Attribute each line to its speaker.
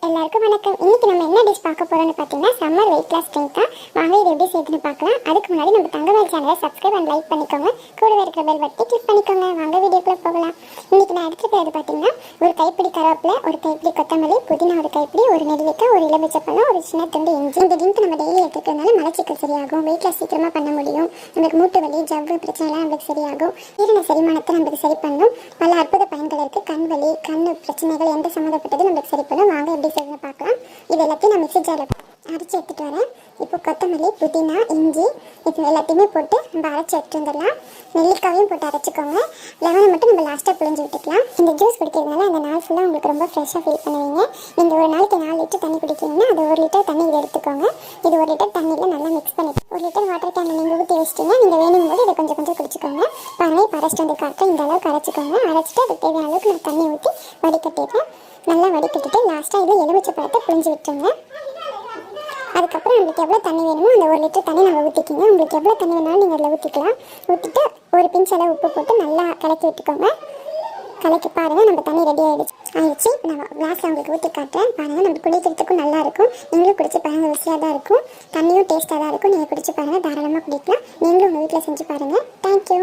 Speaker 1: எல்லாருக்கும் வணக்கம். இன்னைக்கு நம்ம என்ன டிஷ் பார்க்க போறோம்னு பார்த்தீங்கன்னா சம்மர் வெயிட் லாஸ் ட்ரிங்க் தான். வாங்க இது எப்படி செய்யுதுன்னு பார்க்கலாம். அதுக்கு முன்னாடி நம்ம தங்கவேல் சேனலை சப்ஸ்கிரைப் அண்ட் லைக் பண்ணிக்கோங்க. கூடவே இருக்கிற பெல் பட்டனை கிளிக் பண்ணிக்கோங்க. வாங்க வீடியோக்குள்ள போகலாம். இன்னைக்கு நான் எடுத்துக்கிறது பார்த்தீங்கன்னா ஒரு கைப்பிடி கருவேப்பிலை, ஒரு கைப்பிடி கொத்தமல்லி, புதினா ஒரு கைப்பிடி, ஒரு நெல்லிக்காய், ஒரு எலுமிச்சைப்பழம், ஒரு சின்ன துண்டு இஞ்சி. இந்த ட்ரிங்க் நம்ம டெய்லி எடுத்துக்கிறதுனால மலச்சிக்கல் சரியாகும், வெயிட் லாஸ் சீக்கிரமா பண்ண முடியும். நமக்கு மூட்டு வலி, ஜவ்வு பிரச்சனைலாம் நமக்கு சரியாகும். ஜீரண செரிமானத்தை நமக்கு சரி பண்ணும். பல அற்புத பயன்கள் இருக்கு. கண் வலி, கண் பிரச்சனைகள் எந்த சம்மந்தப்பட்டது நமக்கு சரி பண்ணும். வாங்க எப்படி செய்யணும் பார்க்கலாம். இது எல்லாத்தையும் நான் மிக்ஸி ஜாரில் அரைச்சி எடுத்துகிட்டு வரேன். இப்போ கொத்தமல்லி, புதினா, இஞ்சி இது எல்லாத்தையுமே போட்டு நம்ம அரைச்சி எடுத்து வந்துடலாம். நெல்லிக்காயும் போட்டு அரைச்சிக்கோங்க. லெமனை மட்டும் நம்ம லாஸ்ட்டாக புழிஞ்சு விட்டுக்கலாம். இந்த ஜூஸ் குடிக்கிறதுனால அந்த நாள் ஃபுல்லாக உங்களுக்கு ரொம்ப ஃப்ரெஷ்ஷாக ஃபீல் பண்ணுவீங்க. நீங்கள் ஒரு நாளைக்கு 4 லிட்டர் தண்ணி குடிக்கிறீங்கன்னா அது 1 லிட்டர் தண்ணி இதை எடுத்துக்கோங்க. இது 1 லிட்டர் தண்ணியில் நல்லா மிக்ஸ் பண்ணி 1 லிட்டர் வாட்டர் கேனில் நீங்கள் ஊற்றி வச்சிட்டிங்கன்னா நீங்கள் வேணும் போது இதை கொஞ்சம் கொஞ்சம் குடிச்சிக்கோங்க. பாருங்கள், இப்போ அரைச்சிட்டு வந்து காட்டுறேன். இந்த அளவுக்கு அரைச்சிக்கோங்க. அரைச்சிட்டு அதுக்கு தேவையான அளவுக்கு நான் தண்ணி ஊற்றி வடிகட்டிடுறேன். நல்லா வடிகட்டிட்டு லாஸ்ட்டாக இதில் எலுமிச்சை பழத்தை புழிஞ்சு விட்டுருங்க. அதுக்கப்புறம் நம்மளுக்கு எவ்வளோ தண்ணி வேணுமோ அந்த 1 லிட்டர் தண்ணி நம்ம ஊற்றிக்கிங்க. உங்களுக்கு எவ்வளோ தண்ணி வேணாலும் நீங்கள் அதில் ஊற்றிக்கலாம். ஊற்றிட்டு ஒரு பிஞ்ச் அளவு உப்பு போட்டு நல்லா கலக்கி விட்டுக்கோங்க. கலக்கி பாருங்கள், நம்ம தண்ணி ரெடி ஆகிடுச்சு. நான் கிளாஸில் உங்களுக்கு ஊற்றி காட்டுறேன். பாருங்கள், நம்ம குடிக்கிறதுக்கும் நல்லாயிருக்கும். நீங்களும் குடிச்சு பாருங்கள், ருசியாக தான் இருக்கும். தண்ணியும் டேஸ்ட்டாக தான் இருக்கும். நீங்கள் குடிச்சு பாருங்கள், தாராளமாக குடிக்கலாம். நீங்களும் உங்கள் வீட்டில் செஞ்சு பாருங்கள். தேங்க்யூ.